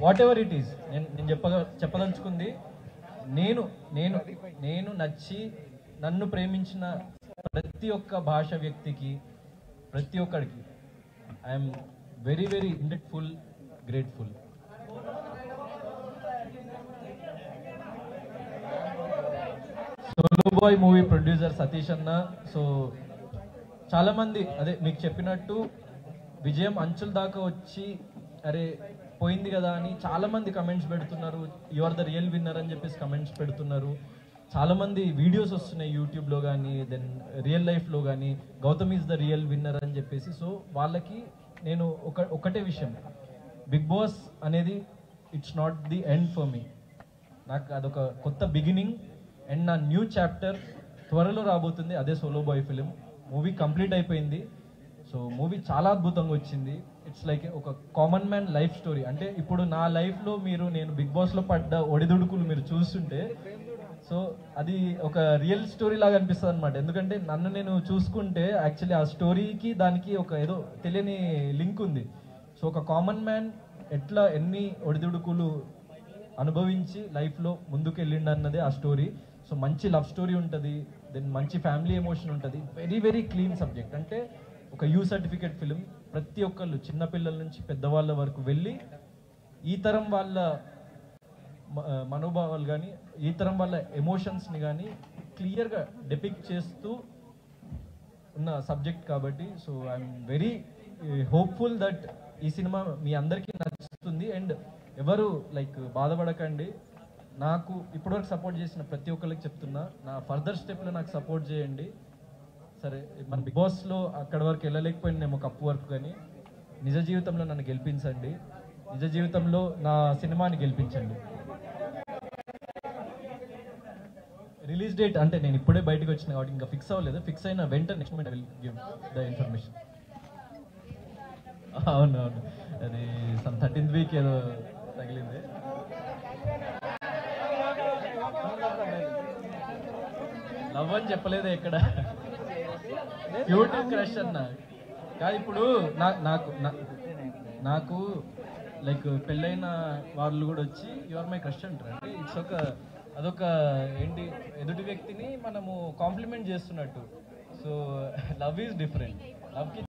What ever it is, నేను చెప్పదలుచుకుంది, నేను నేను నేను నచ్చి నన్ను ప్రేమించిన ప్రతి ఒక్క భాష వ్యక్తికి, ప్రతి ఒక్కడికి I'm very very indebtful, grateful. Solo Boy movie producer Satish అన్న. సో చాలా మంది అదే మీకు చెప్పినట్టు విజయం అంచుల దాకా వచ్చి అరే పోయింది కదా అని చాలా మంది కమెంట్స్ పెడుతున్నారు. You are the real winner అని చెప్పేసి కమెంట్స్ పెడుతున్నారు. చాలా మంది వీడియోస్ వస్తున్నాయి యూట్యూబ్లో కానీ, దెన్ రియల్ లైఫ్లో కానీ, Gautham is the real winner అని చెప్పేసి. సో వాళ్ళకి నేను ఒకటే విషయం, బిగ్ బాస్ అనేది it's not the end for me. నాకు అదొక కొత్త బిగినింగ్ అండ్ నా న్యూ చాప్టర్ త్వరలో రాబోతుంది. అదే Solo Boy film. Movie complete అయిపోయింది. సో మూవీ చాలా అద్భుతంగా వచ్చింది. ఇట్స్ లైక్ ఒక కామన్ మ్యాన్ లైఫ్ స్టోరీ. అంటే ఇప్పుడు నా లైఫ్లో నేను బిగ్ బాస్లో పడ్డ ఒడిదుడుకులు మీరు చూస్తుంటే, సో అది ఒక రియల్ స్టోరీ లాగా అనిపిస్తుంది అనమాట. ఎందుకంటే నన్ను నేను చూసుకుంటే యాక్చువల్లీ ఆ స్టోరీకి దానికి ఒక ఏదో తెలియని లింక్ ఉంది. సో ఒక కామన్ మ్యాన్ ఎట్లా ఎన్ని ఒడిదుడుకులు అనుభవించి లైఫ్లో ముందుకు వెళ్ళిండు అన్నదే ఆ స్టోరీ. సో మంచి లవ్ స్టోరీ ఉంటుంది, దెన్ మంచి ఫ్యామిలీ ఎమోషన్ ఉంటుంది. Very very clean subject. అంటే ఒక యూ సర్టిఫికేట్ ఫిలిం. ప్రతి ఒక్కళ్ళు చిన్నపిల్లల నుంచి పెద్దవాళ్ళ వరకు వెళ్ళి ఈ తరం వాళ్ళ మనోభావాలు కానీ, ఈ తరం వాళ్ళ ఎమోషన్స్ని కానీ క్లియర్గా డెపిక్ట్ చేస్తూ ఉన్న సబ్జెక్ట్ కాబట్టి. So I'm very hopeful that ఈ సినిమా మీ అందరికీ నచ్చుతుంది. అండ్ ఎవరు లైక్ బాధపడకండి. నాకు ఇప్పటివరకు సపోర్ట్ చేసిన ప్రతి ఒక్కరికి చెప్తున్నా, నా ఫర్దర్ స్టెప్లో నాకు సపోర్ట్ చేయండి. సరే మన బిగ్ బాస్లో అక్కడి వరకు వెళ్ళలేకపోయినాము కప్పు వరకు, కానీ నిజ జీవితంలో నన్ను గెలిపించండి. నిజ జీవితంలో నా సినిమాని గెలిపించండి. రిలీజ్ డేట్ అంటే నేను ఇప్పుడే బయటకు వచ్చిన కాబట్టి ఇంకా ఫిక్స్ అవ్వలేదు. ఫిక్స్ అయిన వెంటనే next minute I will give the information. అవునవును, అది సమ్ 13th వీక్ ఏదో తగిలింది. లవ్ అని చెప్పలేదు ఎక్కడ, క్యూట్ క్రష్ అన్న కాదు. ఇప్పుడు నాకు లైక్ పెళ్ళైన వాళ్ళు కూడా వచ్చి యువర్ మై క్రష్ అంటారు. అంటే ఇట్స్ అదొక ఏంటి, ఎదుటి వ్యక్తిని మనము కాంప్లిమెంట్ చేస్తున్నట్టు. So love is different. లవ్కి